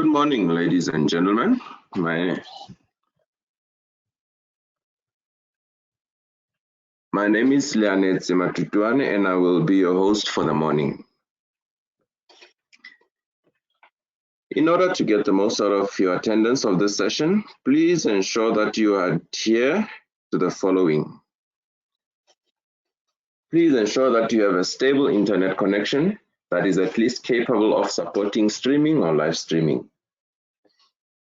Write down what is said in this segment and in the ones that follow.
Good morning, ladies and gentlemen. My name is Leanetse Matutwane, and I will be your host for the morning. In order to get the most out of your attendance of this session, please ensure that you adhere to the following. Please ensure that you have a stable internet connection that is at least capable of supporting streaming or live streaming.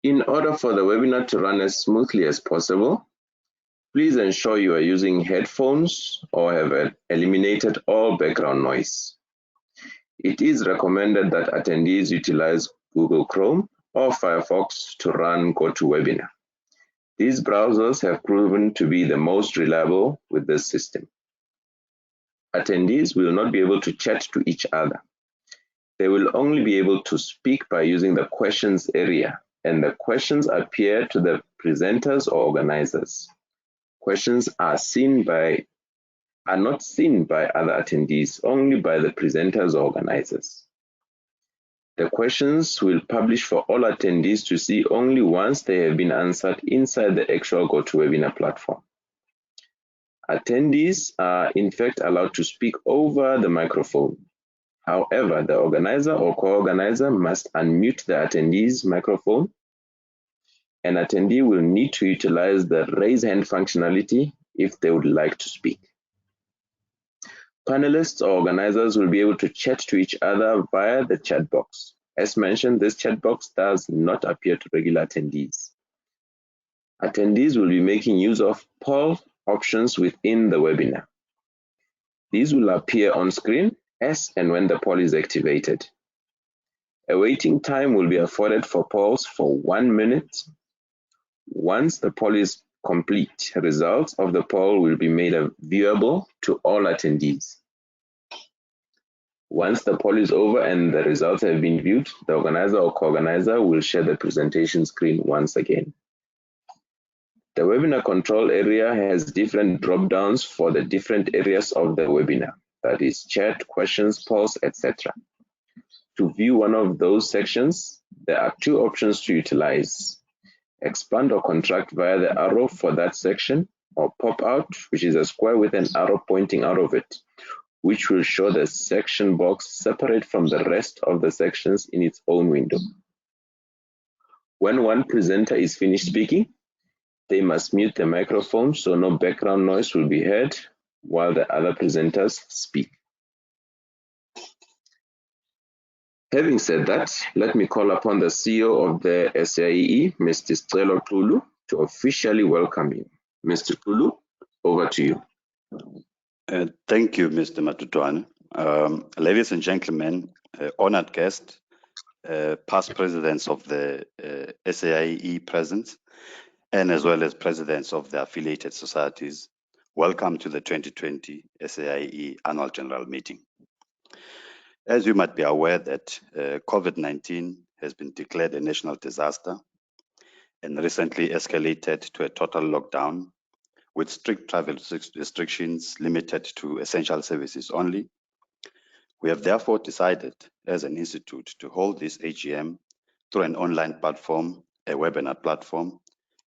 In order for the webinar to run as smoothly as possible, please ensure you are using headphones or have eliminated all background noise. It is recommended that attendees utilize Google Chrome or Firefox to run GoToWebinar. These browsers have proven to be the most reliable with this system. Attendees will not be able to chat to each other. They will only be able to speak by using the questions area, and the questions appear to the presenters or organizers. Questions are not seen by other attendees, only by the presenters or organizers. The questions will publish for all attendees to see only once they have been answered inside the actual GoToWebinar platform. Attendees are in fact allowed to speak over the microphone. However, the organizer or co-organizer must unmute the attendee's microphone. An attendee will need to utilize the raise hand functionality if they would like to speak. Panelists or organizers will be able to chat to each other via the chat box. As mentioned, this chat box does not appear to regular attendees. Attendees will be making use of poll options within the webinar. These will appear on screen as and when the poll is activated. A waiting time will be afforded for polls for 1 minute. Once the poll is complete, results of the poll will be made viewable to all attendees. Once the poll is over and the results have been viewed, the organizer or co-organizer will share the presentation screen once again. The webinar control area has different drop-downs for the different areas of the webinar, that is chat, questions, polls, etc. To view one of those sections, there are two options to utilize: expand or contract via the arrow for that section, or pop out, which is a square with an arrow pointing out of it, which will show the section box separate from the rest of the sections in its own window. When one presenter is finished speaking, they must mute the microphone so no background noise will be heard while the other presenters speak. Having said that, let me call upon the CEO of the SAIEE, Mr. Cyril, to officially welcome you. Mr. Tulu, over to you. Thank you, Mr. Matutwane. Ladies and gentlemen, honored guests, past presidents of the SAIEE present, and as well as presidents of the affiliated societies, welcome to the 2020 SAIEE Annual General Meeting. As you might be aware that COVID-19 has been declared a national disaster and recently escalated to a total lockdown with strict travel restrictions limited to essential services only. We have therefore decided as an institute to hold this AGM through an online platform, a webinar platform,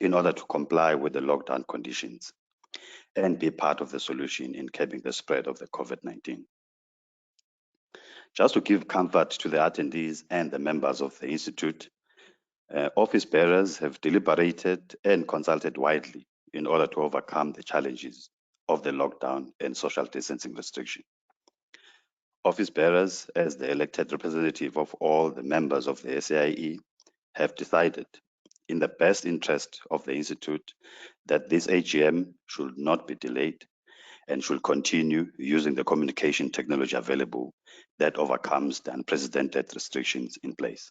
in order to comply with the lockdown conditions and be part of the solution in curbing the spread of the COVID-19. Just to give comfort to the attendees and the members of the Institute, office bearers have deliberated and consulted widely in order to overcome the challenges of the lockdown and social distancing restriction. Office bearers, as the elected representative of all the members of the SAIEE, have decided in the best interest of the Institute that this AGM should not be delayed and should continue using the communication technology available that overcomes the unprecedented restrictions in place.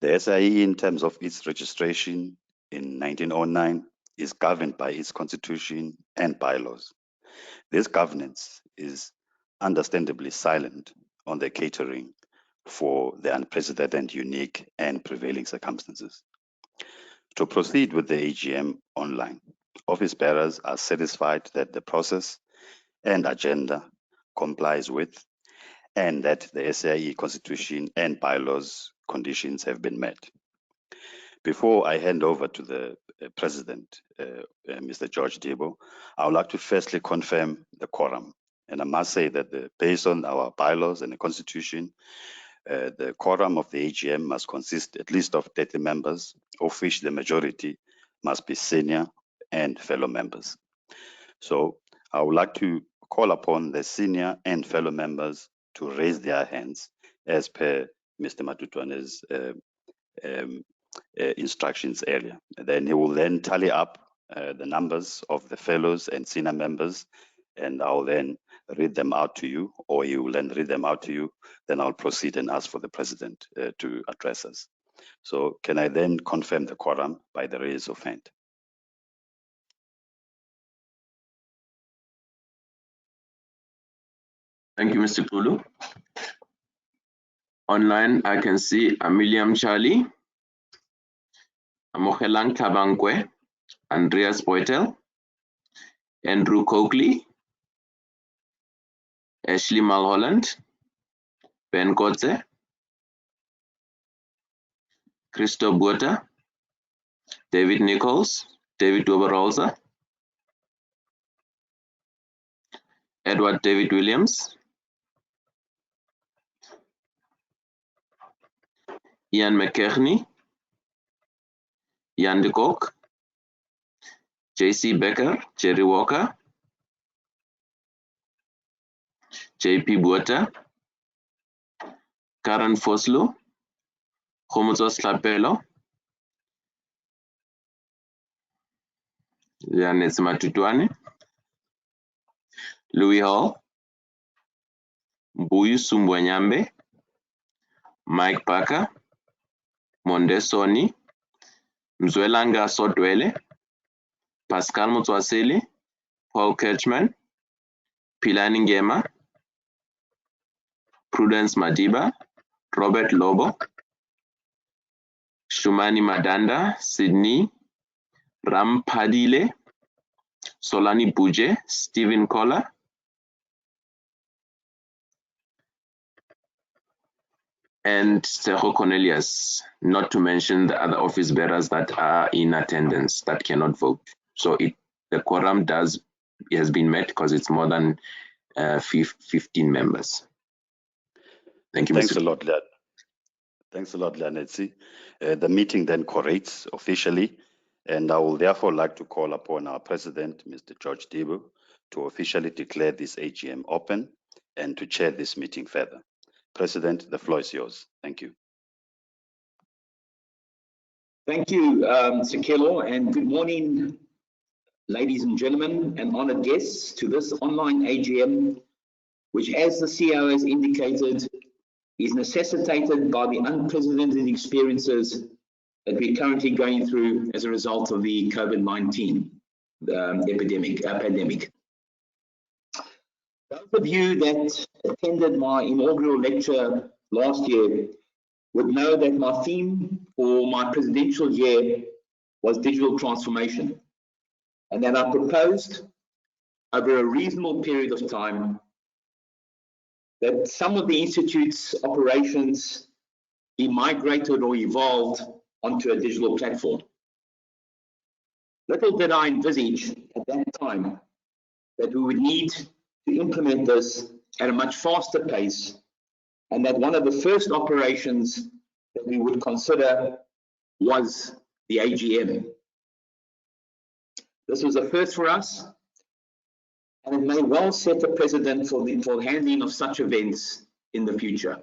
The SAIEE, in terms of its registration in 1909, is governed by its constitution and bylaws. This governance is understandably silent on the catering for the unprecedented, unique, and prevailing circumstances. To proceed with the AGM online, office bearers are satisfied that the process and agenda complies with, and that the SAIEE constitution and bylaws conditions have been met. Before I hand over to the President, Mr. George Debbo, I would like to firstly confirm the quorum. And I must say that based on our bylaws and the Constitution, the quorum of the AGM must consist at least of 30 members, of which the majority must be senior and fellow members. So I would like to call upon the senior and fellow members to raise their hands as per Mr. Matutwane's instructions earlier. And then he will then tally up the numbers of the fellows and senior members, and I'll then read them out to you, or he will then read them out to you. Then I'll proceed and ask for the President to address us. So can I then confirm the quorum by the raise of hand? Thank you, Mr. Kulu. Online, I can see Amiliam Charlie, Amohelang Tabankwe, Andreas Boitel, Andrew Coakley, Ashley Mulholland, Ben Kotze, Christo Buota, David Nichols, David Oberholzer, Edward David Williams, Ian McKechnie, Jan de Kok, JC Becker, Jerry Walker, JP Buota, Karen Foslo, Khomotsos Tlapelo, Janetz Matutwane, Louis Hall, Mbuyu Sumbwanyambe, Mike Parker, Monde Soni, Mzwelanga Sotwele, Pascal Motswaseli, Paul Kirchman, Pilani Ngema, Prudence Madiba, Robert Lobo, Shumani Madanda, Sydney, Ram Padile, Solani Buje, Stephen Koller, and Seho Cornelius, not to mention the other office bearers that are in attendance that cannot vote. So the quorum has been met because it's more than 15 members. Thank you, Thanks Mr. a lot, Leon. Thanks a lot, Leonetsi. The meeting then corrects officially, and I will therefore like to call upon our President, Mr. George Debbo, to officially declare this AGM open and to chair this meeting further. President, the floor is yours. Thank you. Thank you, Cyril, and good morning, ladies and gentlemen, and honored guests to this online AGM, which, as the CEO has indicated, is necessitated by the unprecedented experiences that we're currently going through as a result of the COVID-19 pandemic. Those of you that attended my inaugural lecture last year would know that my theme for my presidential year was digital transformation, and that I proposed over a reasonable period of time that some of the Institute's operations be migrated or evolved onto a digital platform. Little did I envisage at that time that we would need to implement this at a much faster pace, and that one of the first operations that we would consider was the AGM. This was a first for us, and it may well set a precedent for the handling of such events in the future.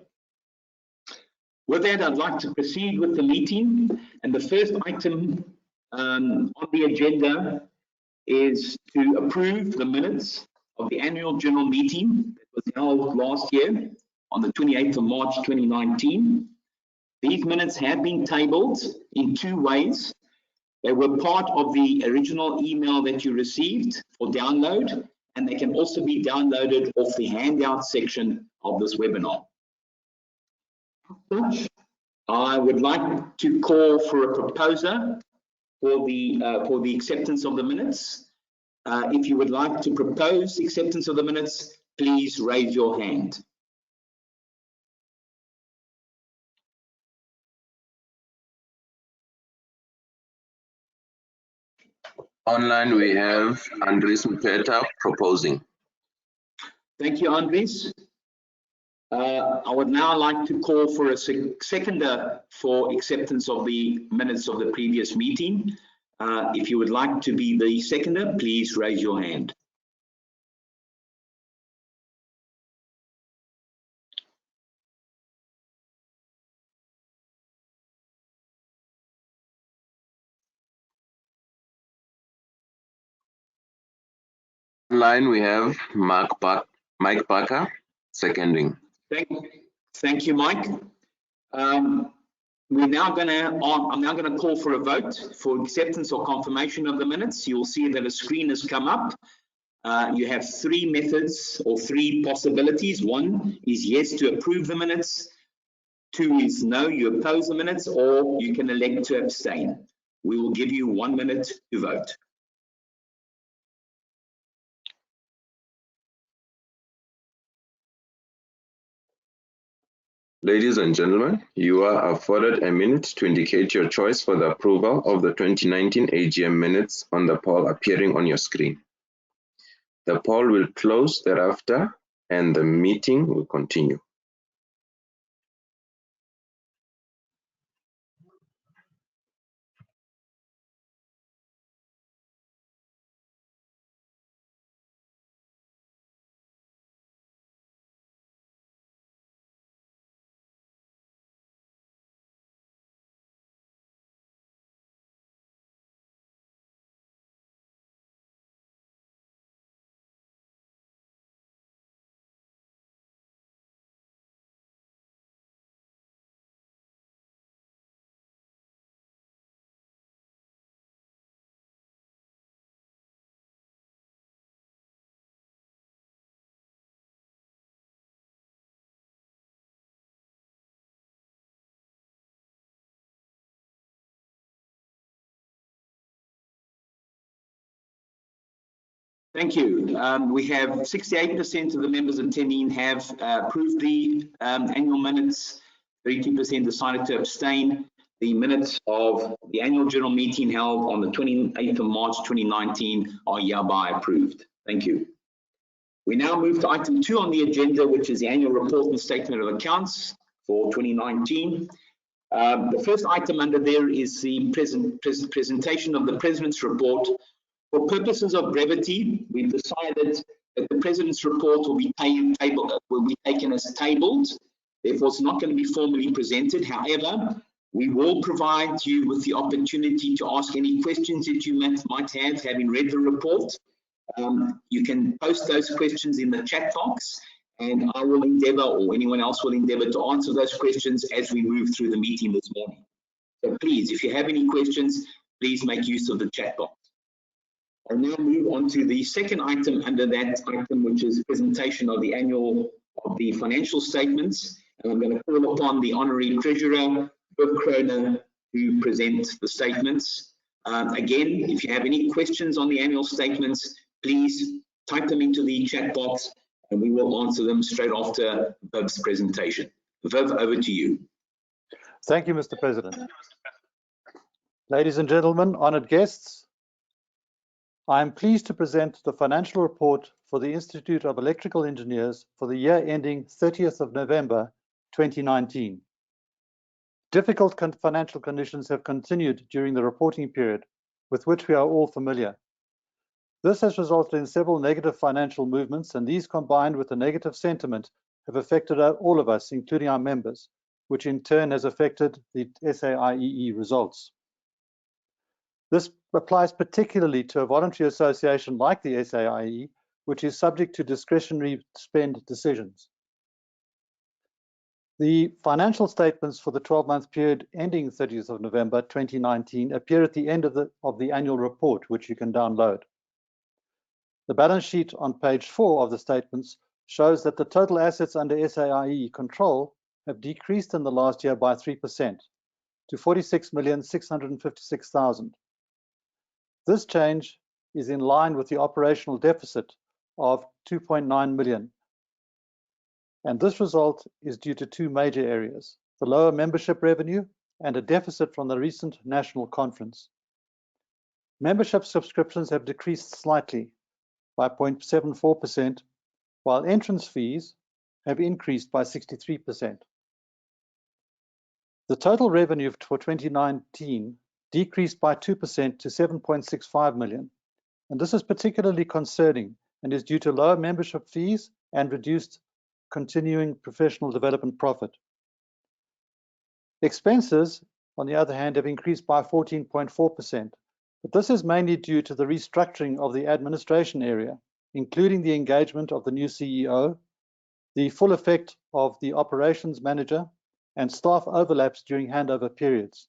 With that, I'd like to proceed with the meeting, and the first item on the agenda is to approve the minutes of the Annual General Meeting that was held last year on the 28th of March 2019. These minutes have been tabled in two ways. They were part of the original email that you received for download, and they can also be downloaded off the handout section of this webinar. As such, I would like to call for a proposer for the acceptance of the minutes. If you would like to propose acceptance of the minutes, please raise your hand. Online, we have Andres Mpeta proposing. Thank you, Andres. I would now like to call for a seconder for acceptance of the minutes of the previous meeting. If you would like to be the seconder, please raise your hand. Online, we have Mike Parker seconding. Thank you, Mike. I'm now going to call for a vote for acceptance or confirmation of the minutes. You will see that a screen has come up. You have three methods or three possibilities. One is yes to approve the minutes. Two is no, you oppose the minutes, or you can elect to abstain. We will give you 1 minute to vote. Ladies and gentlemen, you are afforded a minute to indicate your choice for the approval of the 2019 AGM minutes on the poll appearing on your screen. The poll will close thereafter and the meeting will continue. Thank you. We have 68% of the members attending have approved the annual minutes. 32% decided to abstain. The minutes of the annual general meeting held on the 28th of March 2019 are hereby approved. Thank you. We now move to item 2 on the agenda, which is the annual report and statement of accounts for 2019. The first item under there is the presentation of the President's report. For purposes of brevity, we've decided that the President's report will be taken as tabled. Therefore, it's not going to be formally presented. However, we will provide you with the opportunity to ask any questions that you might have, having read the report. You can post those questions in the chat box, and I will endeavour, or anyone else will endeavour, to answer those questions as we move through the meeting this morning. So please, if you have any questions, please make use of the chat box. I'll now move on to the second item under that item, which is presentation of the financial statements. And I'm going to call upon the Honorary Treasurer, Gourrah, to present the statements. Again, if you have any questions on the annual statements, please type them into the chat box and we will answer them straight after Viv's presentation. Viv, over to you. Thank you, Mr. President. Ladies and gentlemen, honored guests, I am pleased to present the financial report for the Institute of Electrical Engineers for the year ending 30th of November 2019. Difficult financial conditions have continued during the reporting period, with which we are all familiar. This has resulted in several negative financial movements, and these, combined with the negative sentiment, have affected all of us, including our members, which in turn has affected the SAIEE results. This applies particularly to a voluntary association like the SAIEE, which is subject to discretionary spend decisions. The financial statements for the 12-month period ending 30th of November 2019 appear at the end of the annual report, which you can download. The balance sheet on page 4 of the statements shows that the total assets under SAIEE control have decreased in the last year by 3% to 46,656,000. This change is in line with the operational deficit of 2.9 million. And this result is due to two major areas: the lower membership revenue and a deficit from the recent national conference. Membership subscriptions have decreased slightly by 0.74%, while entrance fees have increased by 63%. The total revenue for 2019 decreased by 2% to 7.65 million, and this is particularly concerning and is due to lower membership fees and reduced continuing professional development profit. Expenses, on the other hand, have increased by 14.4%, but this is mainly due to the restructuring of the administration area, including the engagement of the new CEO, the full effect of the operations manager, and staff overlaps during handover periods.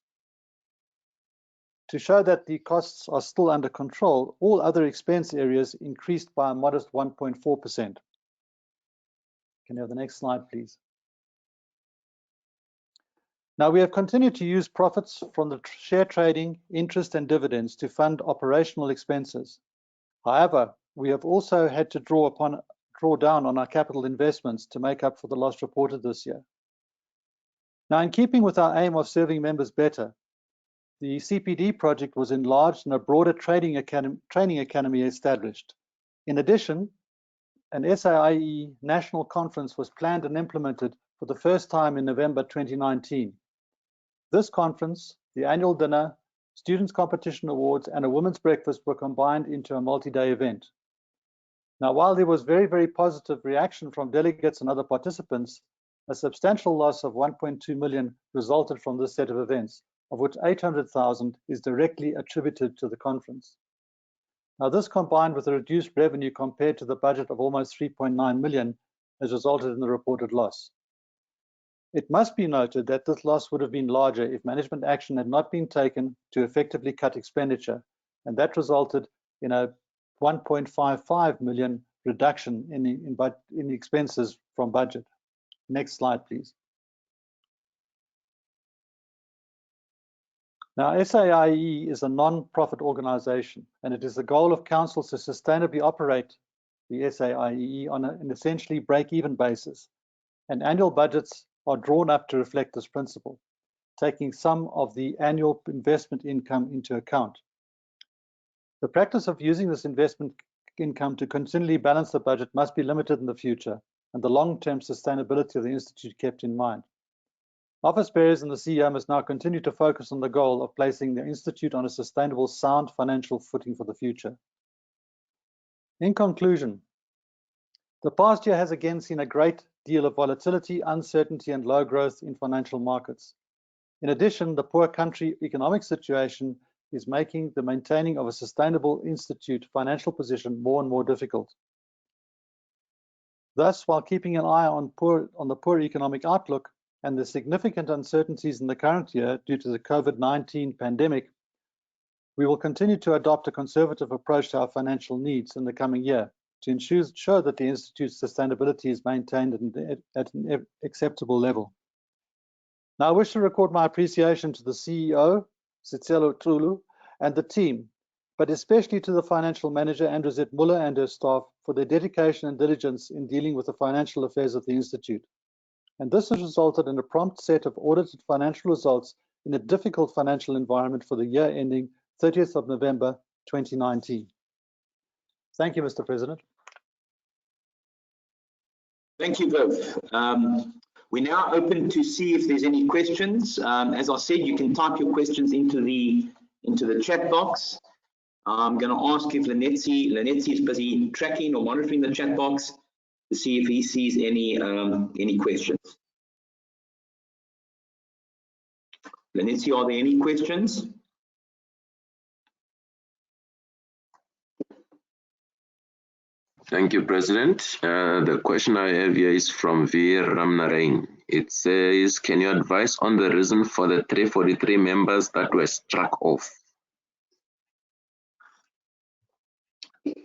To show that the costs are still under control, all other expense areas increased by a modest 1.4%. Can you have the next slide, please? Now, we have continued to use profits from the share trading, interest and dividends to fund operational expenses. However, we have also had to draw down on our capital investments to make up for the loss reported this year. Now, in keeping with our aim of serving members better, the CPD project was enlarged and a broader training academy established. In addition, an SAIEE national conference was planned and implemented for the first time in November 2019. This conference, the annual dinner, students' competition awards, and a women's breakfast were combined into a multi-day event. Now, while there was very, very positive reaction from delegates and other participants, a substantial loss of 1.2 million resulted from this set of events, of which 800,000 is directly attributed to the conference. Now, this combined with a reduced revenue compared to the budget of almost 3.9 million has resulted in the reported loss. It must be noted that this loss would have been larger if management action had not been taken to effectively cut expenditure, and that resulted in a 1.55 million reduction in expenses from budget. Next slide, please. Now, SAIEE is a non-profit organization, and it is the goal of councils to sustainably operate the SAIEE on an essentially break-even basis, and annual budgets are drawn up to reflect this principle, taking some of the annual investment income into account. The practice of using this investment income to continually balance the budget must be limited in the future, and the long-term sustainability of the Institute kept in mind. Office bearers and the CEO must now continue to focus on the goal of placing the Institute on a sustainable, sound financial footing for the future. In conclusion, the past year has again seen a great deal of volatility, uncertainty, and low growth in financial markets. In addition, the poor country economic situation is making the maintaining of a sustainable institute financial position more and more difficult. Thus, while keeping an eye on the poor economic outlook and the significant uncertainties in the current year due to the COVID-19 pandemic, we will continue to adopt a conservative approach to our financial needs in the coming year to ensure that the Institute's sustainability is maintained at an acceptable level. Now, I wish to record my appreciation to the CEO, Cyril, and the team, but especially to the financial manager, Androzette Muller, and her staff for their dedication and diligence in dealing with the financial affairs of the Institute. And this has resulted in a prompt set of audited financial results in a difficult financial environment for the year ending 30th of November 2019. Thank you, Mr. President. Thank you, Viv. We're now open to see if there's any questions. As I said, you can type your questions into the chat box. I'm going to ask if Lenetsi is busy tracking or monitoring the chat box to see if he sees any questions. Lenetsi, are there any questions? Thank you, President. The question I have here is from Veer Ramnarang. It says, can you advise on the reason for the 343 members that were struck off?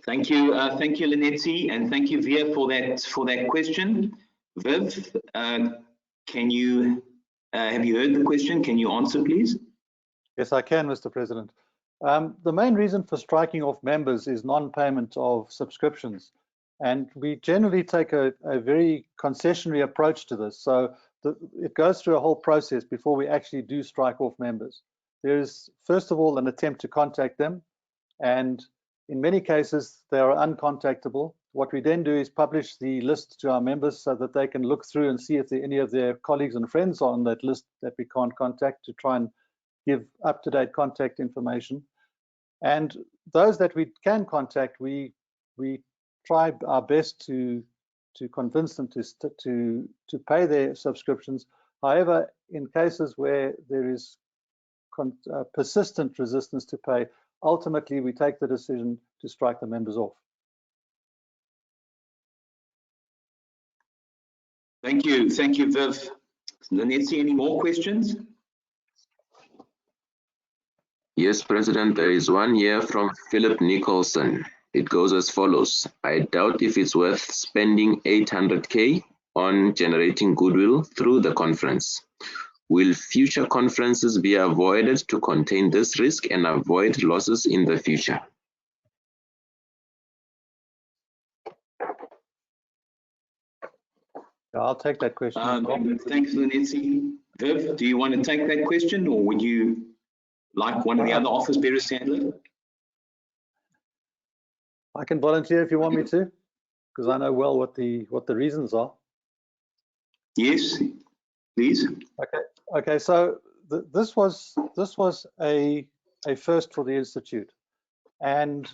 Thank you, Lenetsi, and thank you, Veer, for that question. Viv, can you have you heard the question? Can you answer, please? Yes, I can, Mr. President. The main reason for striking off members is non-payment of subscriptions, and we generally take a very concessionary approach to this. So it goes through a whole process before we actually do strike off members. There is, first of all, an attempt to contact them. and in many cases they are uncontactable. What we then do is publish the list to our members so that they can look through and see if any of their colleagues and friends are on that list that we can't contact, to try and give up-to-date contact information. And those that we can contact, we try our best to convince them to pay their subscriptions. However, in cases where there is persistent resistance to pay, ultimately we take the decision to strike the members off. Thank you, Viv. Nanetsi, any more questions? Yes, President, there is one here from Philip Nicholson. It goes as follows. I doubt if it's worth spending 800K on generating goodwill through the conference. Will future conferences be avoided to contain this risk and avoid losses in the future? I'll take that question. Thanks, Nanetsi. Viv, do you want to take that question, or would you like one of the other office bearers to handle it? I can volunteer if you want me to, because I know well what the reasons are. Yes, please. Okay. So this was a first for the Institute, and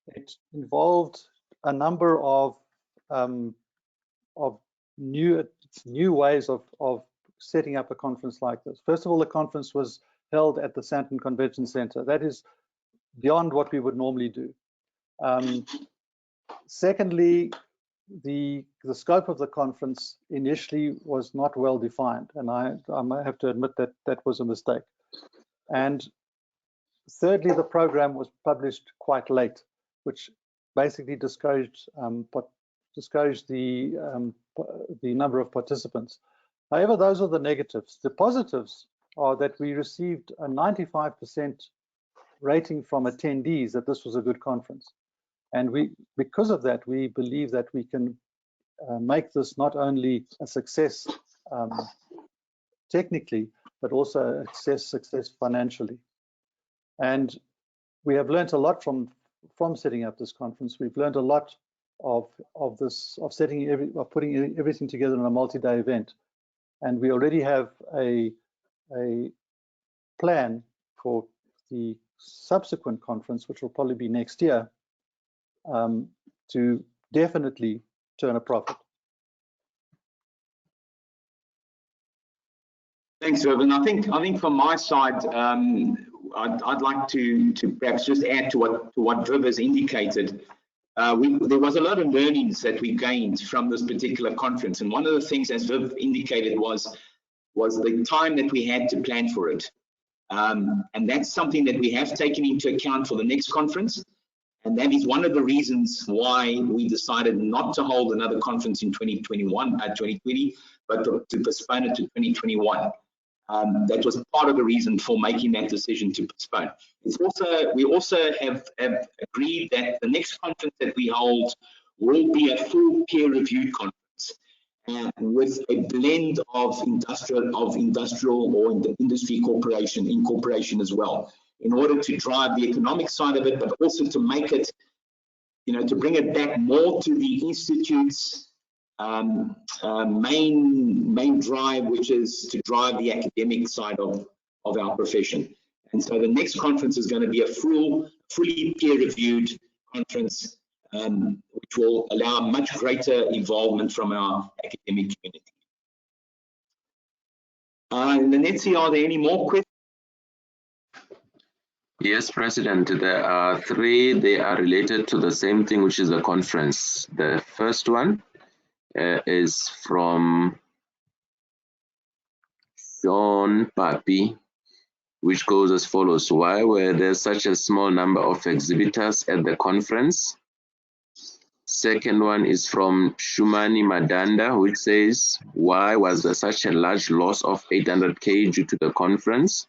it involved a number of new ways of setting up a conference like this. First of all, the conference was held at the Sandton Convention Center. That is beyond what we would normally do. Secondly, the scope of the conference initially was not well defined, and I might have to admit that that was a mistake. And thirdly, the program was published quite late, which basically discouraged the number of participants. However, those are the negatives. The positives are that we received a 95% rating from attendees that this was a good conference. And because of that, we believe that we can make this not only a success technically, but also a success financially. And we have learned a lot from setting up this conference. We've learned a lot of putting everything together in a multi-day event. And we already have a plan for the subsequent conference, which will probably be next year, to definitely turn a profit. Thanks, Irvin. I think from my side, I'd like to perhaps just add to what Viv has indicated. There was a lot of learnings that we gained from this particular conference, and one of the things, as Viv indicated, was the time that we had to plan for it, and that's something that we have taken into account for the next conference. And that is one of the reasons why we decided not to hold another conference in 2020, but to postpone it to 2021. That was part of the reason for making that decision to postpone. We also have agreed that the next conference that we hold will be a full peer-reviewed conference, with a blend of industrial or industry incorporation as well, in order to drive the economic side of it, but also to make it, to bring it back more to the Institute's main drive, which is to drive the academic side of our profession. And so the next conference is going to be a fully peer-reviewed conference, which will allow much greater involvement from our academic community. Nanetsi, are there any more questions? Yes, President, there are three. They are related to the same thing, which is the conference. The first one is from Sean Papi, which goes as follows. Why were there such a small number of exhibitors at the conference? Second one is from Shumani Madanda, which says, why was there such a large loss of 800K due to the conference?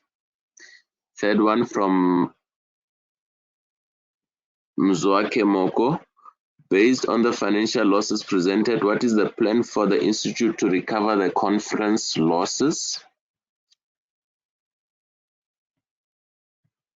Third one from Mzwake Moko. Based on the financial losses presented, what is the plan for the Institute to recover the conference losses?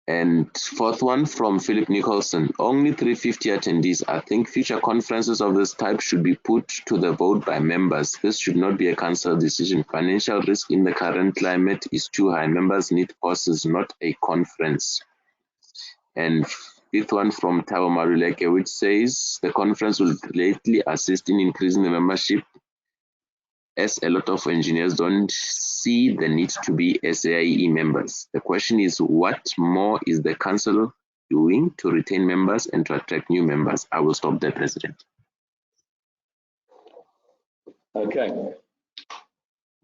And fourth one from Philip Nicholson, only 350 attendees. I think future conferences of this type should be put to the vote by members. This should not be a council decision. Financial risk in the current climate is too high. Members need pauses, not a conference. And fifth one from Tabo Maruleke, which says the conference will greatly assist in increasing the membership, as a lot of engineers don't see the need to be SAIEE members. The question is, what more is the council doing to retain members and to attract new members? I will stop there, President. Okay.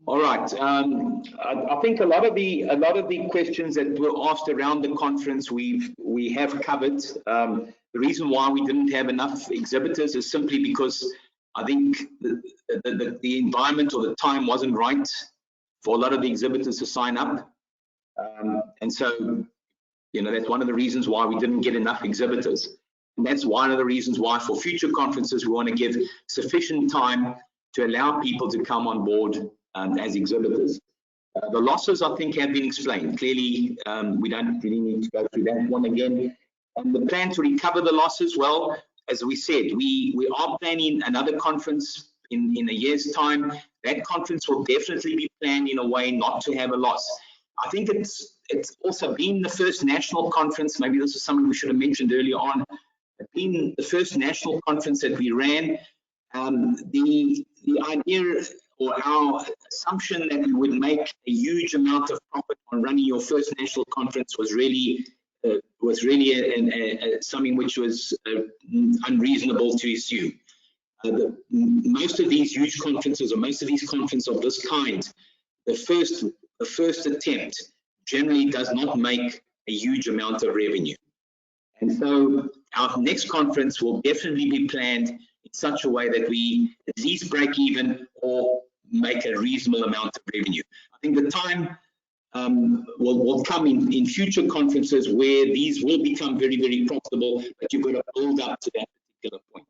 All right. I think a lot of the questions that were asked around the conference we have covered. The reason why we didn't have enough exhibitors is simply because I think the environment or the time wasn't right for a lot of the exhibitors to sign up. And so, you know, that's one of the reasons why we didn't get enough exhibitors. And that's one of the reasons why for future conferences, we want to give sufficient time to allow people to come on board as exhibitors. The losses, I think, have been explained. Clearly, we don't really need to go through that one again. And the plan to recover the losses, well, as we said, we are planning another conference in a year's time. That conference will definitely be planned in a way not to have a loss. I think it's also been the first national conference. Maybe this is something we should have mentioned earlier on. It's been the first national conference that we ran. The idea or our assumption that we would make a huge amount of profit on running your first national conference was really something which was unreasonable to assume. Most of these huge conferences, or most of these conferences of this kind, the first attempt generally does not make a huge amount of revenue. And so our next conference will definitely be planned in such a way that we at least break even or make a reasonable amount of revenue. I think the time will come in future conferences where these will become very, very profitable, but you've got to build up to that particular point.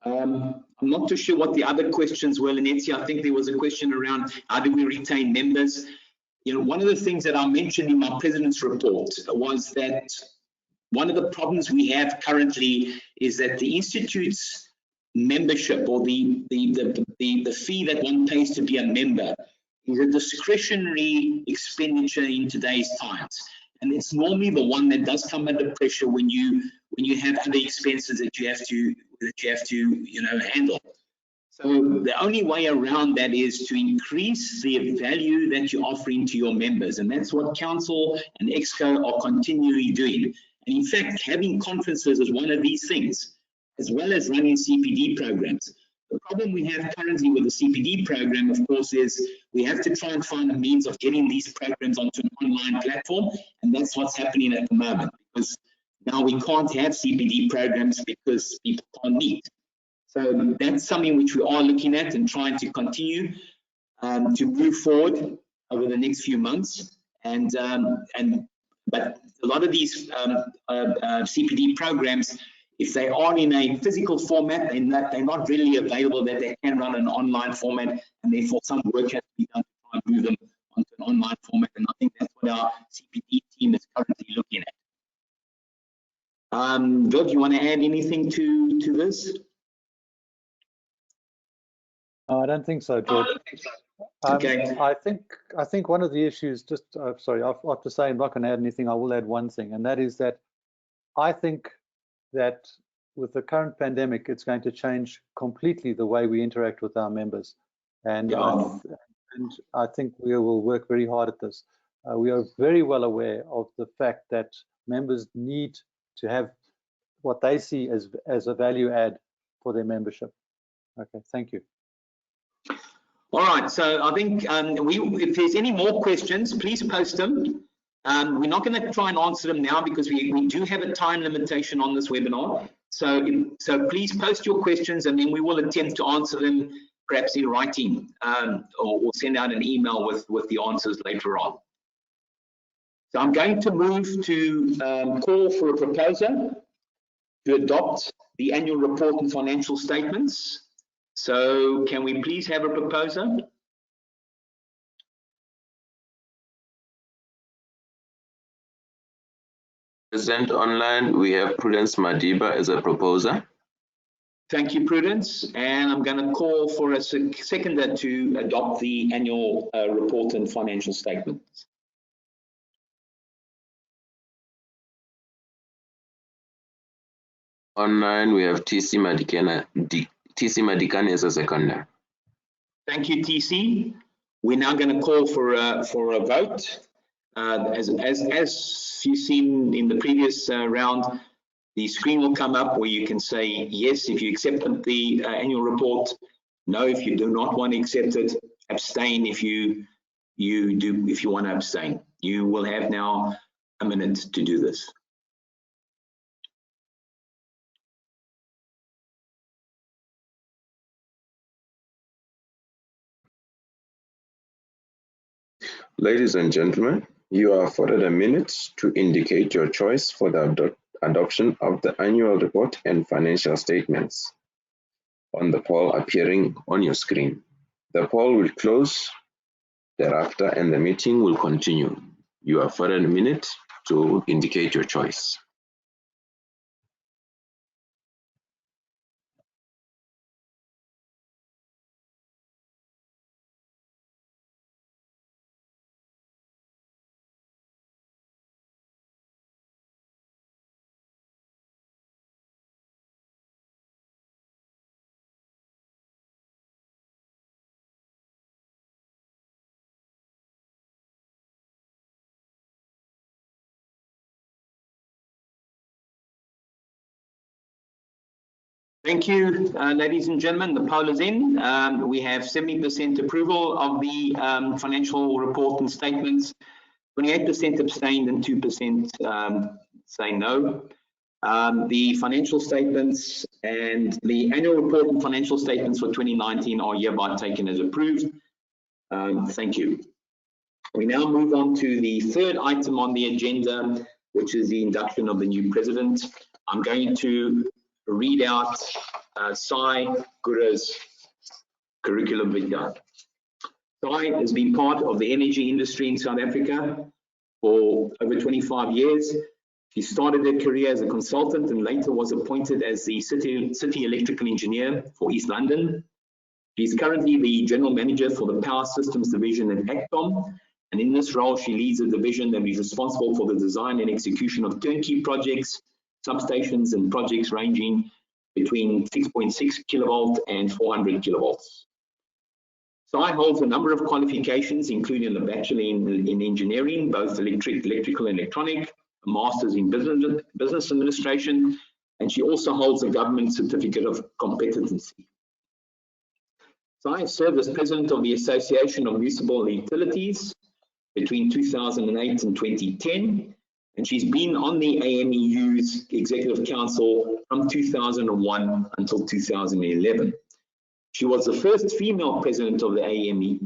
I'm not too sure what the other questions were, Lenetia. I think there was a question around how do we retain members. You know, one of the things that I mentioned in my president's report was that one of the problems we have currently is that the institute's membership, or the fee that one pays to be a member, is a discretionary expenditure in today's times, and it's normally the one that does come under pressure when you have other expenses that you have to handle. So the only way around that is to increase the value that you're offering to your members, and that's what Council and Exco are continually doing. And in fact, having conferences is one of these things, as well as running CPD programs. The problem we have currently with the CPD program, of course, is we have to try and find a means of getting these programs onto an online platform, and that's what's happening at the moment, because now we can't have CPD programs because people can't meet. So that's something which we are looking at and trying to continue to move forward over the next few months. But a lot of these CPD programs, if they are in a physical format, they're not really available that they can run an online format, and therefore some work has to be done to try and move them onto an online format. And I think that's what our CPD team is currently looking at. Bill, do you want to add anything to this? I don't think so, George. Okay. I think one of the issues, just sorry, after saying I'm not going to add anything, I will add one thing, and that is that I think that with the current pandemic, it's going to change completely the way we interact with our members, and yeah. I think we will work very hard at this. We are very well aware of the fact that members need to have what they see as a value add for their membership. Okay, thank you. All right, so I think if there's any more questions, please post them. We're not going to try and answer them now because we do have a time limitation on this webinar. So please post your questions, and then we will attempt to answer them perhaps in writing, or we'll send out an email with the answers later on. So I'm going to move to call for a proposer to adopt the annual report and financial statements. So can we please have a proposer? Present online, we have Prudence Madiba as a proposer. Thank you, Prudence. And I'm going to call for a seconder to adopt the annual report and financial statements. Online, we have TC Madikane as a seconder. Thank you, TC. We're now going to call for a vote. As you've seen in the previous round, the screen will come up where you can say yes if you accept the annual report, no if you do not want to accept it, abstain if you want to abstain. You will have now a minute to do this. Ladies and gentlemen, you are afforded a minute to indicate your choice for the adoption of the annual report and financial statements on the poll appearing on your screen. The poll will close thereafter and the meeting will continue. You are afforded a minute to indicate your choice. Thank you, ladies and gentlemen. The poll is in. We have 70% approval of the financial report and statements, 28% abstained and 2% say no. The financial statements and the annual report and financial statements for 2019 are hereby taken as approved. Thank you. We now move on to the third item on the agenda, which is the induction of the new president. I'm going to read out SAIEE Gourrah's curriculum vitae. SAIEE has been part of the energy industry in South Africa for over 25 years. She started her career as a consultant and later was appointed as the city electrical engineer for East London. She's currently the general manager for the Power Systems division at Actom, and in this role she leads a division that is responsible for the design and execution of turnkey projects, substations and projects ranging between 6.6 kilovolt and 400 kilovolts. SAIEE holds a number of qualifications, including a bachelor in engineering, both electrical and electronic, a master's in business administration, and she also holds a government certificate of competency. SAIEE served as president of the Association of Municipal Utilities between 2008 and 2010. And she's been on the AMEU's Executive Council from 2001 until 2011. She was the first female president of the AMEU.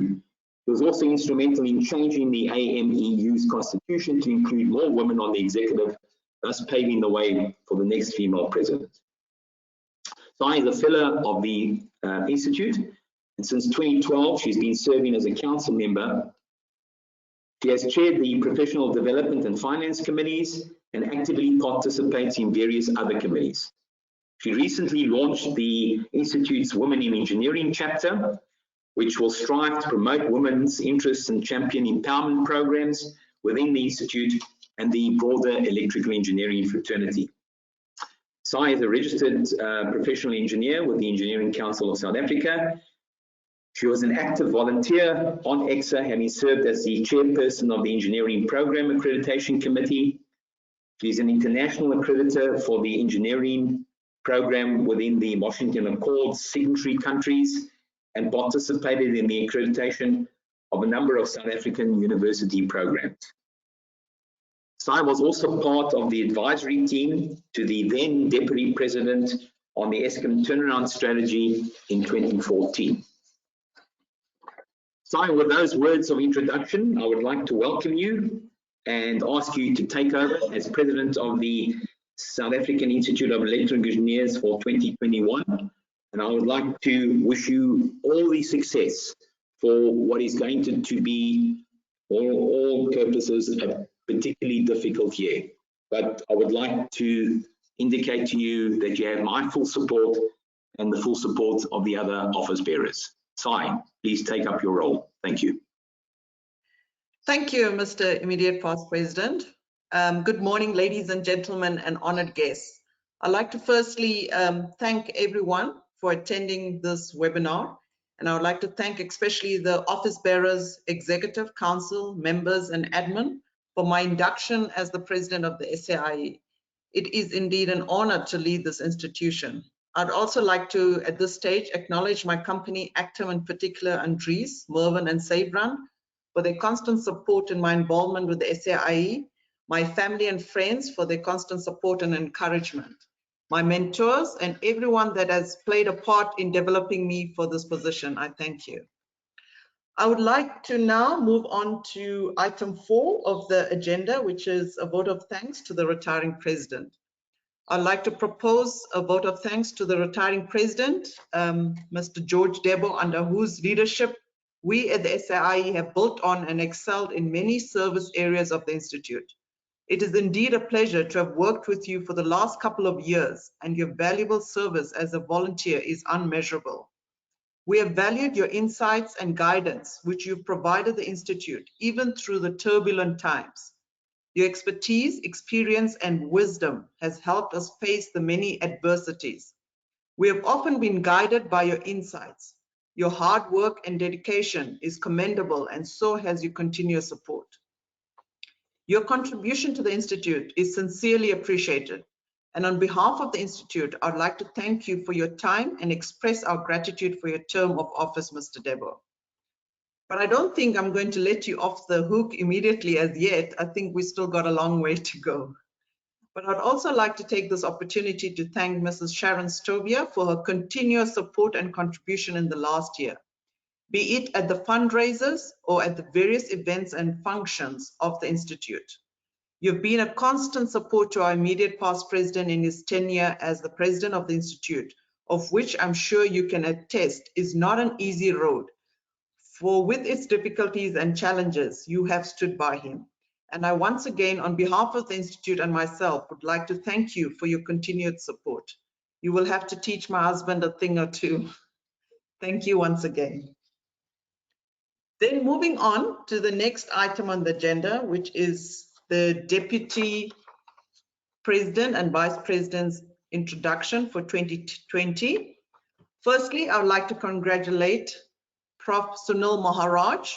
She was also instrumental in changing the AMEU's constitution to include more women on the executive, thus paving the way for the next female president. SAIEE is a fellow of the Institute, and since 2012, she's been serving as a council member. She has chaired the Professional Development and Finance Committees and actively participates in various other committees. She recently launched the Institute's Women in Engineering chapter, which will strive to promote women's interests and champion empowerment programs within the Institute and the broader electrical engineering fraternity. SAIEE is a registered professional engineer with the Engineering Council of South Africa. She was an active volunteer on EXA, having served as the chairperson of the Engineering Program Accreditation Committee. She's an international accreditor for the engineering program within the Washington Accords signatory countries and participated in the accreditation of a number of South African university programs. SAIEE was also part of the advisory team to the then Deputy President on the Eskom turnaround strategy in 2014. SAIEE, with those words of introduction, I would like to welcome you and ask you to take over as President of the South African Institute of Electrical Engineers for 2021. And I would like to wish you all the success for what is going to be, for all purposes, a particularly difficult year. But I would like to indicate to you that you have my full support and the full support of the other office bearers. SAIEE, please take up your role. Thank you. Thank you, Mr. Immediate Past President. Good morning, ladies and gentlemen and honored guests. I'd like to firstly thank everyone for attending this webinar. And I would like to thank especially the office bearers, executive council, members and admin for my induction as the president of the SAIEE. It is indeed an honor to lead this institution. I'd also like to, at this stage, acknowledge my company, Actum in particular, Andries, Mervyn and Sabran, for their constant support in my involvement with the SAIEE, my family and friends for their constant support and encouragement, my mentors and everyone that has played a part in developing me for this position. I thank you. I would like to now move on to item 4 of the agenda, which is a vote of thanks to the retiring president. I'd like to propose a vote of thanks to the retiring president, Mr. George Debbo, under whose leadership we at the SAIEE have built on and excelled in many service areas of the Institute. It is indeed a pleasure to have worked with you for the last couple of years, and your valuable service as a volunteer is unmeasurable. We have valued your insights and guidance, which you've provided the Institute, even through the turbulent times. Your expertise, experience, and wisdom has helped us face the many adversities. We have often been guided by your insights. Your hard work and dedication is commendable, and so has your continuous support. Your contribution to the Institute is sincerely appreciated. And on behalf of the Institute, I'd like to thank you for your time and express our gratitude for your term of office, Mr. Debbo. But I don't think I'm going to let you off the hook immediately as yet. I think we still got a long way to go. But I'd also like to take this opportunity to thank Mrs. Sharon Stovia for her continuous support and contribution in the last year, be it at the fundraisers or at the various events and functions of the Institute. You've been a constant support to our immediate past president in his tenure as the president of the Institute, of which I'm sure you can attest is not an easy road. For with its difficulties and challenges, you have stood by him. And I once again, on behalf of the Institute and myself, would like to thank you for your continued support. You will have to teach my husband a thing or two. Thank you once again. Then moving on to the next item on the agenda, which is the Deputy President and Vice President's introduction for 2020. Firstly, I would like to congratulate Prof. Sunil Maharaj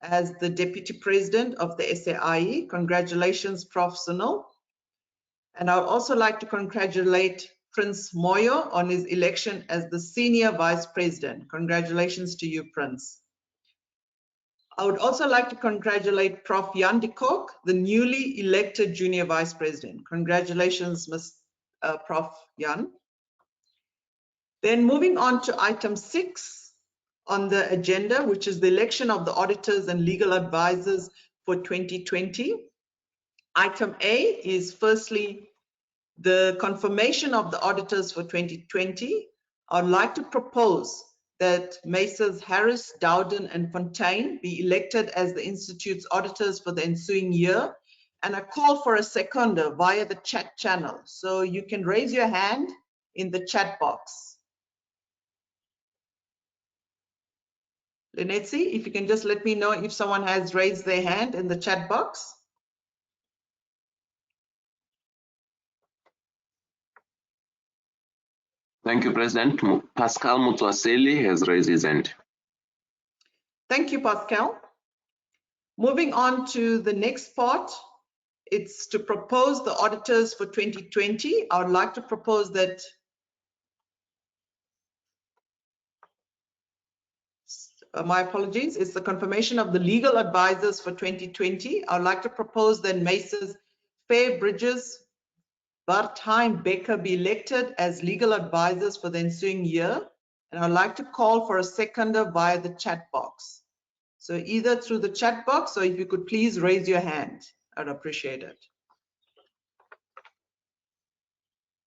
as the Deputy President of the SAIEE. Congratulations, Prof. Sunil. And I would also like to congratulate Prince Moyo on his election as the Senior Vice President. Congratulations to you, Prince. I would also like to congratulate Prof. Jan de Kock, the newly elected Junior Vice President. Congratulations, Prof. Jan. Then moving on to item 6 on the agenda, which is the election of the auditors and legal advisors for 2020. Item A is firstly the confirmation of the auditors for 2020. I would like to propose that Messrs. Harris, Dowden and Fontaine be elected as the Institute's auditors for the ensuing year, and I call for a seconder via the chat channel. So you can raise your hand in the chat box. Lenetsi, if you can just let me know if someone has raised their hand in the chat box. Thank you, President. Pascal Mutwaseli has raised his hand. Thank you, Pascal. Moving on to the next part, it's to propose the auditors for 2020. I would like to propose that my apologies, it's the confirmation of the legal advisors for 2020. I would like to propose that Messrs. Fair Bridges, Bartheim, Becker be elected as legal advisors for the ensuing year. And I'd like to call for a seconder via the chat box. So either through the chat box or if you could please raise your hand, I'd appreciate it.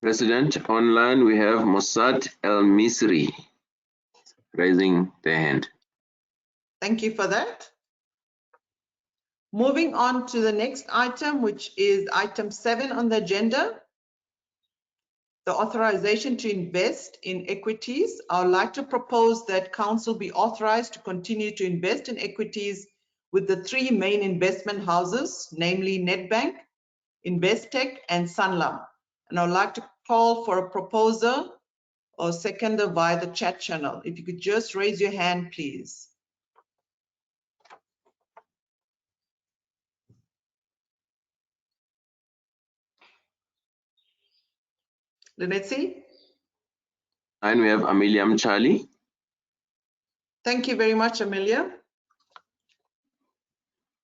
President, online we have Mossad El Misri raising their hand. Thank you for that. Moving on to the next item, which is item 7 on the agenda, the authorization to invest in equities. I would like to propose that Council be authorized to continue to invest in equities with the 3 main investment houses, namely Nedbank, Investec, and Sanlam. And I would like to call for a proposer or seconder via the chat channel. If you could just raise your hand, please. Lenetsi? And we have Amelia Mchali. Thank you very much, Amelia.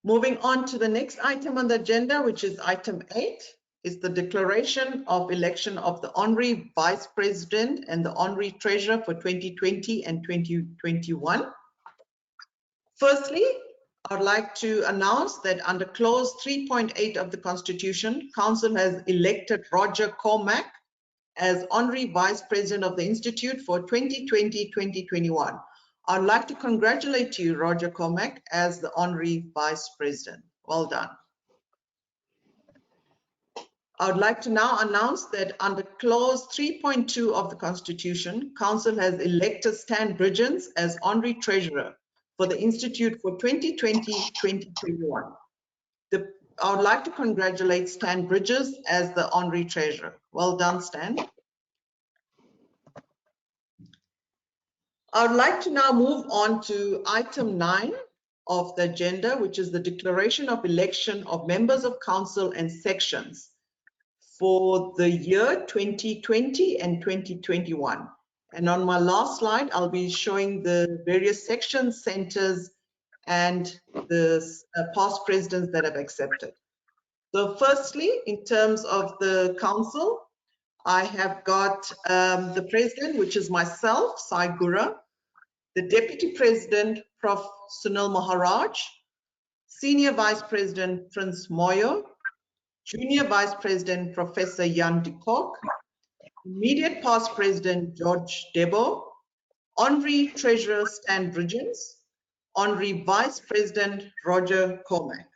Moving on to the next item on the agenda, which is item 8, is the declaration of election of the Honorary Vice President and the Honorary Treasurer for 2020 and 2021. Firstly, I would like to announce that under clause 3.8 of the Constitution, Council has elected Roger Cormack as Honorary Vice President of the Institute for 2020-2021. I'd like to congratulate you, Roger Cormack, as the Honorary Vice President. Well done. I would like to now announce that under clause 3.2 of the Constitution, Council has elected Stan Bridgens as Honorary Treasurer for the Institute for 2020-2021. I would like to congratulate Stan Bridges as the Honorary Treasurer. Well done, Stan. I would like to now move on to item 9 of the agenda, which is the declaration of election of members of council and sections for the year 2020 and 2021. And on my last slide, I'll be showing the various sections, centers, and the past presidents that have accepted. So firstly, in terms of the council, I have got the president, which is myself, SAIEE Gourrah, the deputy president, Prof. Sunil Maharaj, senior vice president, Prince Moyo, junior vice president, Professor Jan de Kock, immediate past president, George Debbo, honorary treasurer, Stan Bridgens, honorary vice president, Roger Cormack.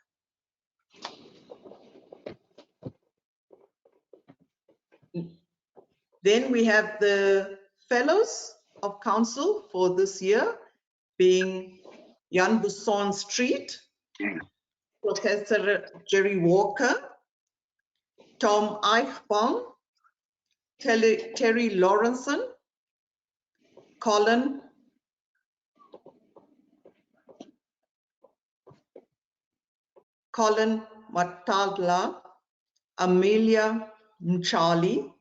Then we have the fellows of council for this year, being Jan Busson Street, Professor Jerry Walker, Tom Eichbaum, Terry Lawrenson, Colin Matagla, Amelia Mchali,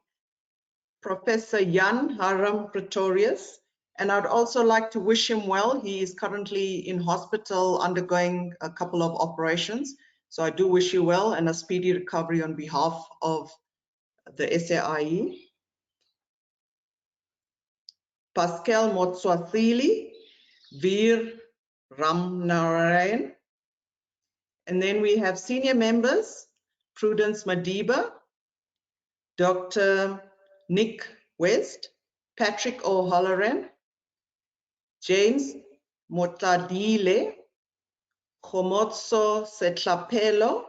Professor Jan Haram Pretorius, and I'd also like to wish him well. He is currently in hospital undergoing a couple of operations. So I do wish you well and a speedy recovery on behalf of the SAIEE. Pascal Motswathili, Veer Ramnarayan. And then we have senior members, Prudence Madiba, Dr. Nick West, Patrick O'Halloran, James Motladile, Khomotso Setlapelo,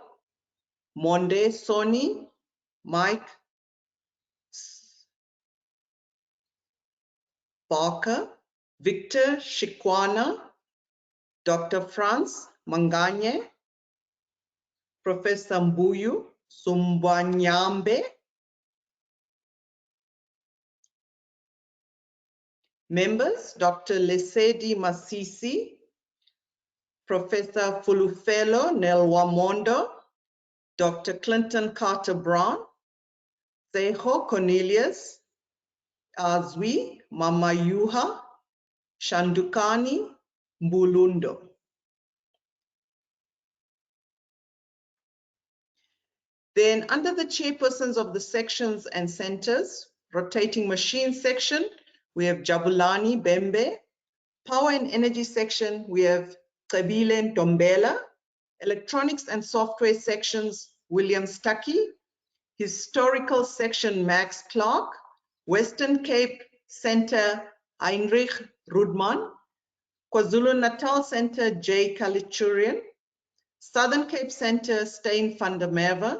Monde Soni, Mike Barker, Victor Shikwana, Dr. Franz Manganye, Professor Mbuyu Sumbanyambe, members, Dr. Lesedi Masisi, Professor Fulufelo Nelwamondo, Dr. Clinton Carter Brown, Seho Cornelius, Azwi Mamayuha, Shandukani Mbulundo. Then under the chairpersons of the sections and centers, rotating machine section, we have Jabulani Bembe. Power and energy section, we have Kabile Ntombela. Electronics and software sections, William Stuckey. Historical section, Max Clark. Western Cape Center, Heinrich Rudman. KwaZulu-Natal Center, J. Kaliturian. Southern Cape Centre, Steyn van der Merwe.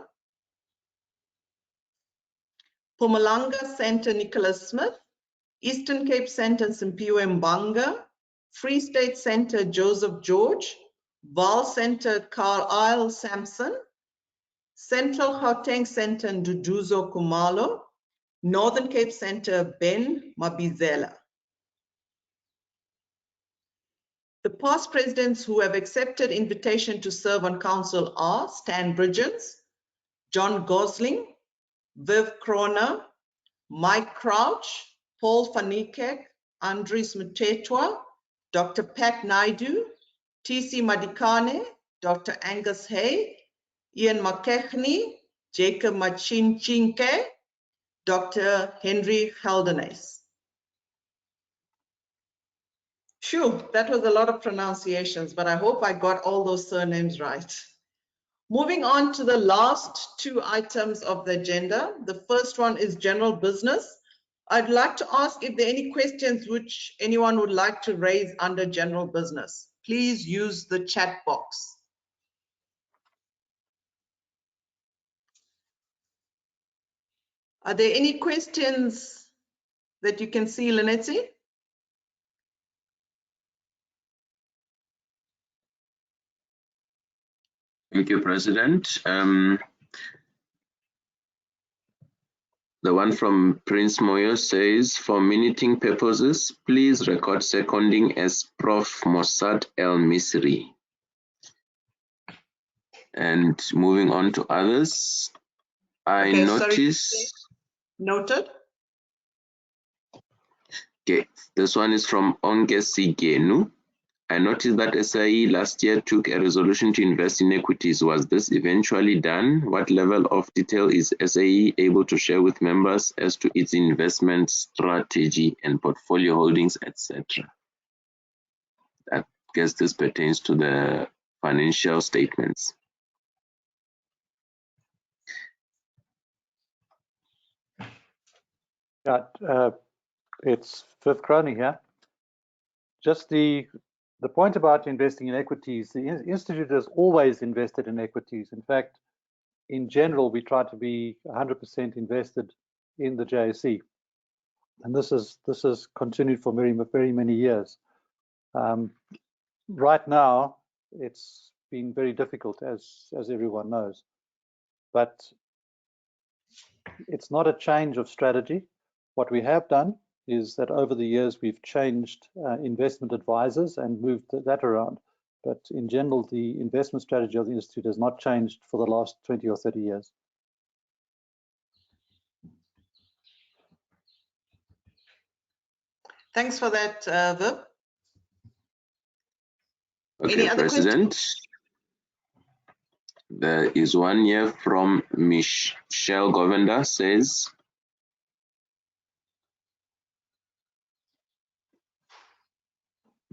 Mpumalanga Centre, Nicholas Smith. Eastern Cape Centre, Simpiwe Mbanga. Free State Centre, Joseph George. Vaal Centre, Carlisle Sampson. Central Gauteng Centre, Nduduzo Kumalo. Northern Cape Centre, Ben Mabizela. The past presidents who have accepted invitation to serve on council are Stan Bridgens, John Gosling, Viv Kroner, Mike Crouch, Paul van Niekerk, Andries Mutetwa, Dr. Pat Naidu, TC Madikane, Dr. Angus Hay, Ian McKechnie, Jacob Machinchinke, Dr. Henry Geldenhuys. Phew, that was a lot of pronunciations, but I hope I got all those surnames right. Moving on to the last two items of the agenda. The first one is general business. I'd like to ask if there are any questions which anyone would like to raise under general business. Please use the chat box. Are there any questions that you can see, Lenetti? Thank you, President. The one from Prince Moyo says, for minuting purposes, please record seconding as Prof. Mossad El Misri. And moving on to others, I notice. Noted. Okay, this one is from Ongesi Genu. I noticed that SAIEE last year took a resolution to invest in equities. Was this eventually done? What level of detail is SAIEE able to share with members as to its investment strategy and portfolio holdings, etc.? I guess this pertains to the financial statements. Yeah, it's Viv Kroner here. Just the point about investing in equities, the Institute has always invested in equities. In fact, in general, we try to be 100% invested in the JSE. And this has continued for very many years. Right now, it's been very difficult, as everyone knows. But it's not a change of strategy. What we have done is that over the years we've changed investment advisors and moved that around. But in general, the investment strategy of the Institute has not changed for the last 20 or 30 years. Thanks for that, Viv. Okay, Any other President. questions? There is one here from Michelle Govender says,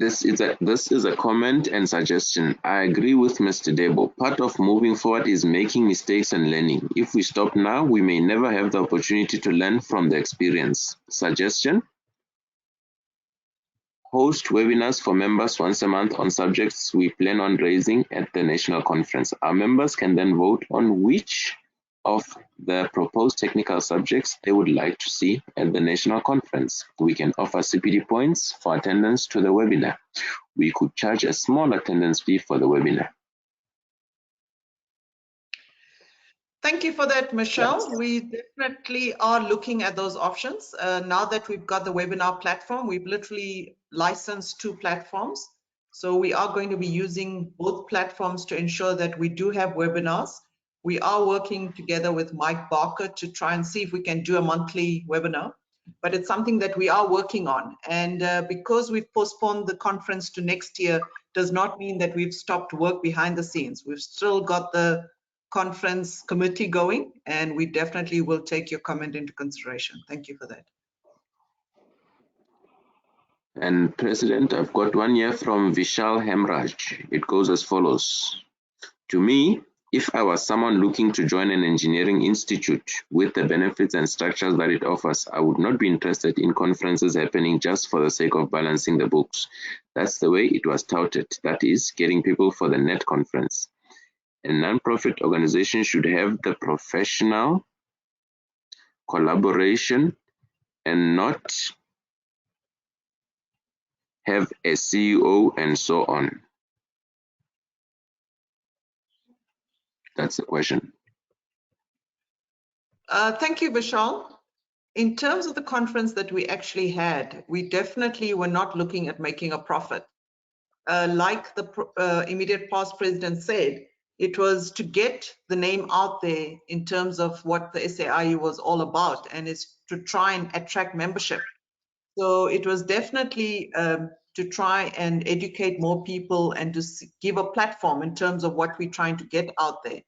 This is a comment and suggestion. I agree with Mr. Debbo. Part of moving forward is making mistakes and learning. If we stop now, we may never have the opportunity to learn from the experience. Suggestion: host webinars for members once a month on subjects we plan on raising at the national conference. Our members can then vote on which of the proposed technical subjects they would like to see at the national conference. We can offer CPD points for attendance to the webinar. We could charge a small attendance fee for the webinar. Thank you for that, Michelle. We definitely are looking at those options. Now that we've got the webinar platform, we've literally licensed 2 platforms. So we are going to be using both platforms to ensure that we do have webinars. We are working together with Mike Barker to try and see if we can do a monthly webinar, but it's something that we are working on. And because we've postponed the conference to next year, does not mean that we've stopped work behind the scenes. We've still got the conference committee going, and we definitely will take your comment into consideration. Thank you for that. And President, I've got one here from Vishal Hemraj. It goes as follows. To me, if I was someone looking to join an engineering institute with the benefits and structures that it offers, I would not be interested in conferences happening just for the sake of balancing the books. That's the way it was touted, that is, getting people for the net conference. A non-profit organization should have the professional collaboration and not have a CEO and so on. That's the question. Thank you, Vishal. In terms of the conference that we actually had, we definitely were not looking at making a profit. Like the immediate past president said, it was to get the name out there in terms of what the SAIEE was all about, and is to try and attract membership. So it was definitely to try and educate more people and to give a platform in terms of what we're trying to get out there.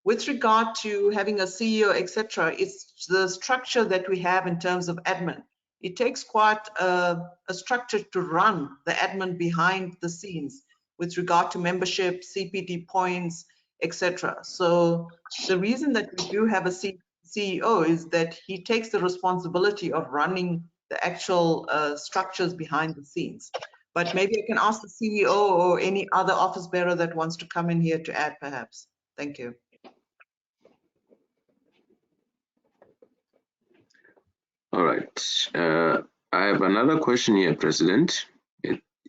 With regard to having a CEO, etc., it's the structure that we have in terms of admin. It takes quite a structure to run the admin behind the scenes with regard to membership, CPD points, etc. So the reason that we do have a CEO is that he takes the responsibility of running the actual structures behind the scenes. But maybe I can ask the CEO or any other office bearer that wants to come in here to add perhaps. Thank you. All right. I have another question here, President.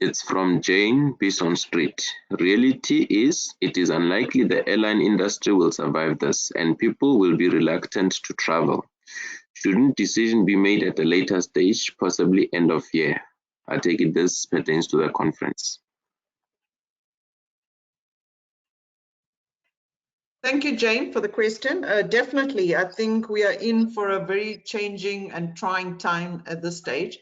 It's from Jane Bison Street. Reality is, it is unlikely the airline industry will survive this, and people will be reluctant to travel. Shouldn't decision be made at a later stage, possibly end of year? I take it this pertains to the conference. Thank you, Jane, for the question. Definitely, I think we are in for a very changing and trying time at this stage.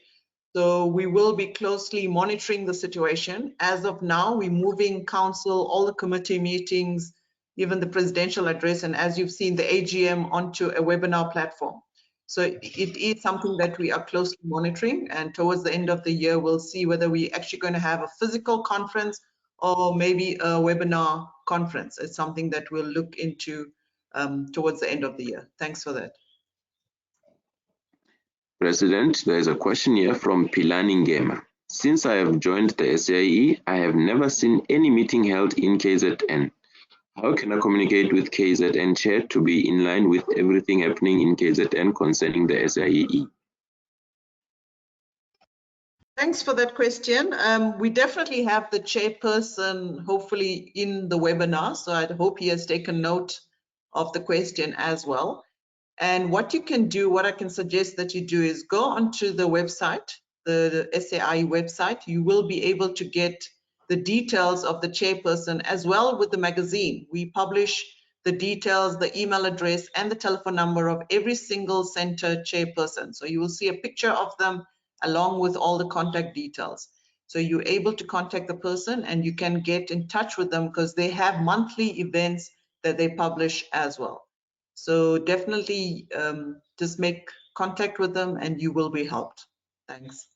So we will be closely monitoring the situation. As of now, we're moving council, all the committee meetings, even the presidential address, and as you've seen, the AGM onto a webinar platform. So it is something that we are closely monitoring, and towards the end of the year, we'll see whether we're actually going to have a physical conference or maybe a webinar conference. It's something that we'll look into towards the end of the year. Thanks for that. President, there is a question here from Pilani Ngema. Since I have joined the SAIEE, I have never seen any meeting held in KZN. How can I communicate with KZN Chair to be in line with everything happening in KZN concerning the SAIEE? Thanks for that question. We definitely have the chairperson hopefully in the webinar, so I hope he has taken note of the question as well. And what you can do, what I can suggest that you do is go onto the website, the SAIEE website. You will be able to get the details of the chairperson as well with the magazine. We publish the details, the email address and the telephone number of every single center chairperson. So you will see a picture of them along with all the contact details. So you're able to contact the person and you can get in touch with them because they have monthly events that they publish as well. So definitely just make contact with them and you will be helped. Thanks.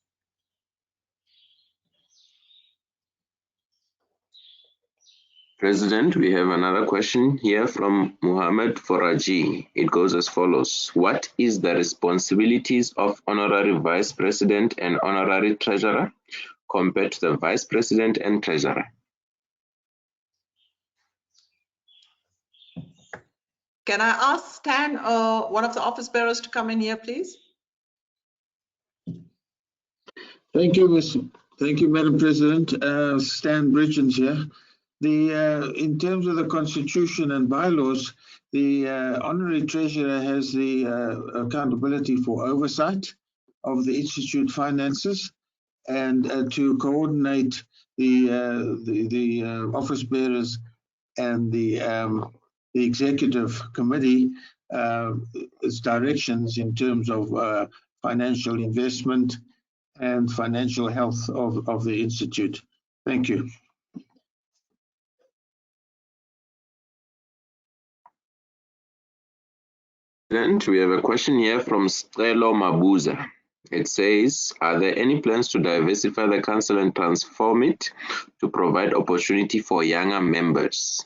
President, we have another question here from Muhammad Foraji. It goes as follows. What is the responsibilities of Honorary Vice President and Honorary Treasurer compared to the Vice President and Treasurer? Can I ask Stan, one of the office bearers, to come in here, please? Thank you, Madam President. Stan Bridgens here. In terms of the Constitution and bylaws, the Honorary Treasurer has the accountability for oversight of the Institute finances and to coordinate the office bearers and the executive committee its directions in terms of financial investment and financial health of the Institute. Thank you. Then we have a question here from Strelo Mabuza. It says, are there any plans to diversify the council and transform it to provide opportunity for younger members?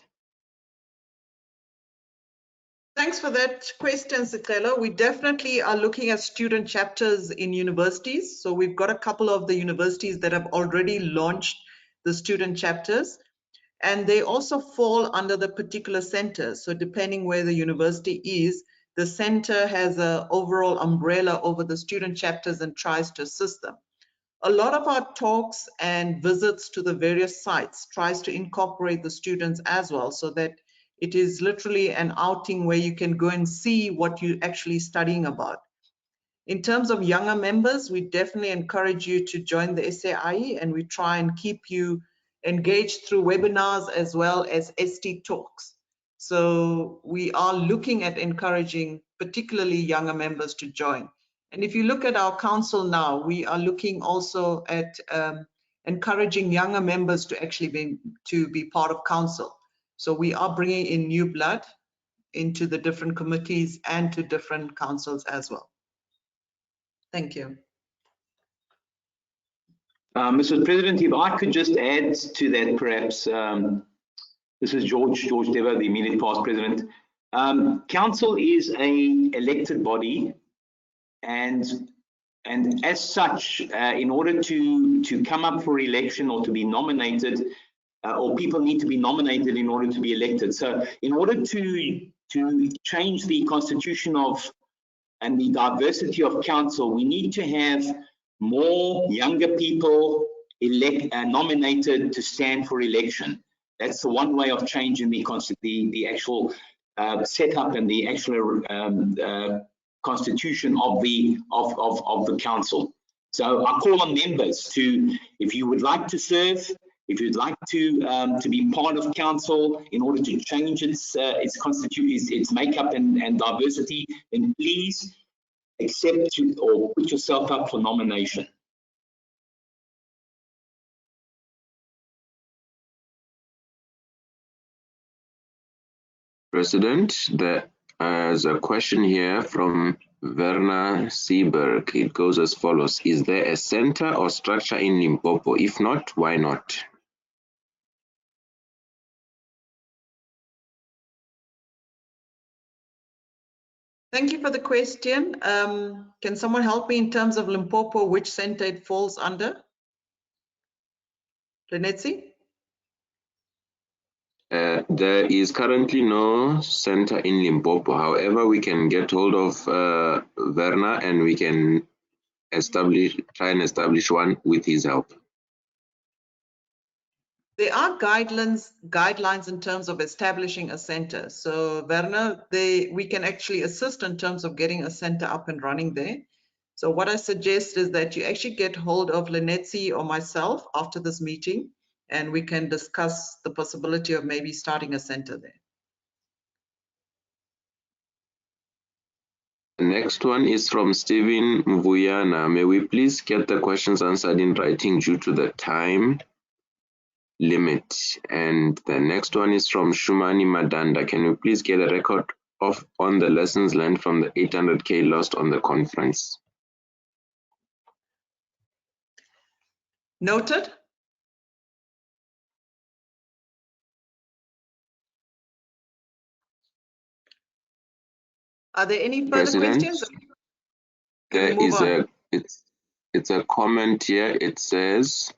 Thanks for that question, Strelo. We definitely are looking at student chapters in universities. So we've got a couple of the universities that have already launched the student chapters. And they also fall under the particular center. So depending where the university is, the center has an overall umbrella over the student chapters and tries to assist them. A lot of our talks and visits to the various sites tries to incorporate the students as well, so that it is literally an outing where you can go and see what you're actually studying about. In terms of younger members, we definitely encourage you to join the SAIEE, and we try and keep you engaged through webinars as well as ST talks. So we are looking at encouraging particularly younger members to join. And if you look at our council now, we are looking also at encouraging younger members to actually be part of council. So we are bringing in new blood into the different committees and to different councils as well. Thank you. Mr. President, if I could just add to that, perhaps, this is George Debbo, the immediate past president. Council is an elected body, and as such, in order to come up for election or to be nominated, or people need to be nominated in order to be elected. So in order to change the constitution and the diversity of council, we need to have more younger people nominated to stand for election. That's the one way of changing the actual setup and the actual constitution of the council. So I call on members to, if you would like to serve, if you'd like to be part of council in order to change its constitution, its makeup and diversity, then please accept or put yourself up for nomination. President, there is a question here from Werner Seberg. It goes as follows: is there a center or structure in Limpopo? If not, why not? Thank you for the question. Can someone help me in terms of Limpopo, which center it falls under? Renetsi? There is currently no center in Limpopo. However, we can get hold of Werner and we can try and establish one with his help. There are guidelines in terms of establishing a center. So Werner, we can actually assist in terms of getting a center up and running there. So what I suggest is that you actually get hold of Lenetsi or myself after this meeting, and we can discuss the possibility of maybe starting a center there. The next one is from Stephen Mvuyana. May we please get the questions answered in writing due to the time limit? And the next one is from Shumani Madanda. Can you please get a record on the lessons learned from the 800K lost on the conference? Noted. Are there any further questions? There is it's a comment here. It says,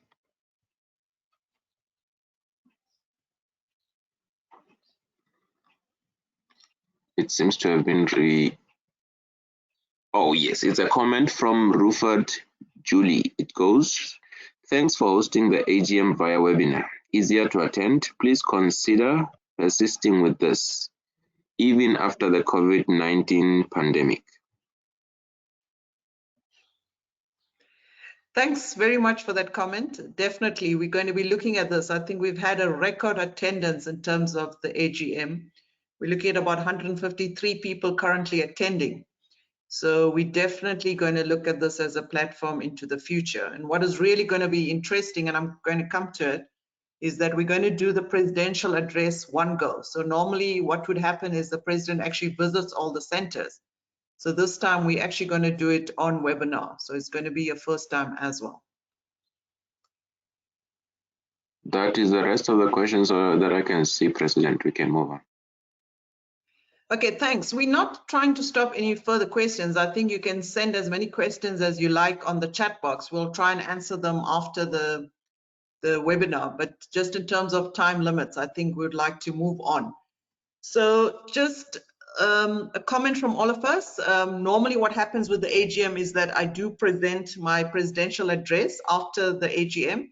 it seems to have been oh yes, it's a comment from Ruford Julie. It goes, thanks for hosting the AGM via webinar. Easier to attend. Please consider persisting with this, even after the COVID-19 pandemic. Thanks very much for that comment. Definitely, we're going to be looking at this. I think we've had a record attendance in terms of the AGM. We're looking at about 153 people currently attending. So we're definitely going to look at this as a platform into the future. And what is really going to be interesting, and I'm going to come to it, is that we're going to do the presidential address one go. So normally what would happen is the president actually visits all the centers. So this time we're actually going to do it on webinar. So it's going to be a first time as well. That is the rest of the questions that I can see, President. We can move on. Okay, thanks. We're not trying to stop any further questions. I think you can send as many questions as you like on the chat box. We'll try and answer them after the webinar, but just in terms of time limits, I think we'd like to move on. So just a comment from all of us. Normally what happens with the AGM is that I do present my presidential address after the AGM.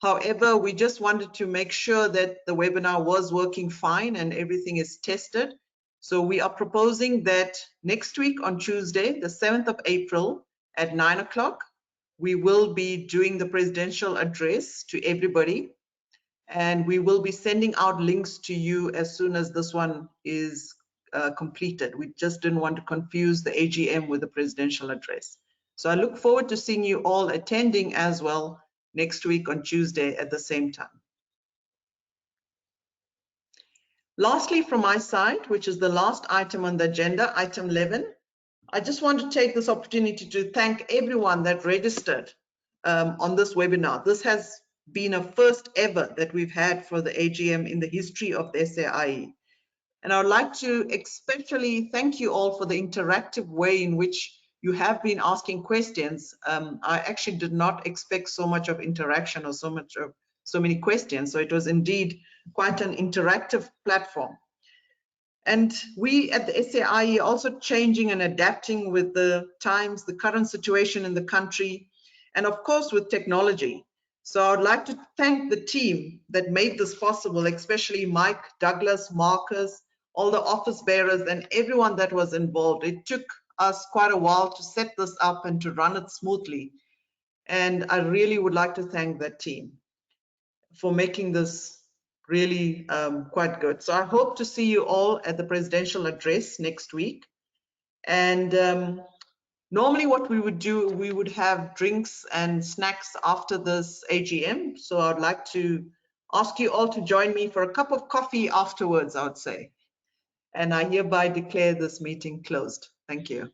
However, we just wanted to make sure that the webinar was working fine and everything is tested. So we are proposing that next week on Tuesday, the 7th of April at 9 o'clock, we will be doing the presidential address to everybody. And we will be sending out links to you as soon as this one is completed. We just didn't want to confuse the AGM with the presidential address. So I look forward to seeing you all attending as well next week on Tuesday at the same time. Lastly, from my side, which is the last item on the agenda, item 11, I just want to take this opportunity to thank everyone that registered on this webinar. This has been a first ever that we've had for the AGM in the history of the SAIEE. And I would like to especially thank you all for the interactive way in which you have been asking questions. I actually did not expect so much of interaction or so many questions. So it was indeed quite an interactive platform. And we at the SAIEE are also changing and adapting with the times, the current situation in the country, and of course with technology. So I would like to thank the team that made this possible, especially Mike, Douglas, Marcus, all the office bearers and everyone that was involved. It took us quite a while to set this up and to run it smoothly. And I really would like to thank that team for making this really quite good. So I hope to see you all at the presidential address next week. And normally what we would do, we would have drinks and snacks after this AGM. So I'd like to ask you all to join me for a cup of coffee afterwards, I would say. And I hereby declare this meeting closed. Thank you.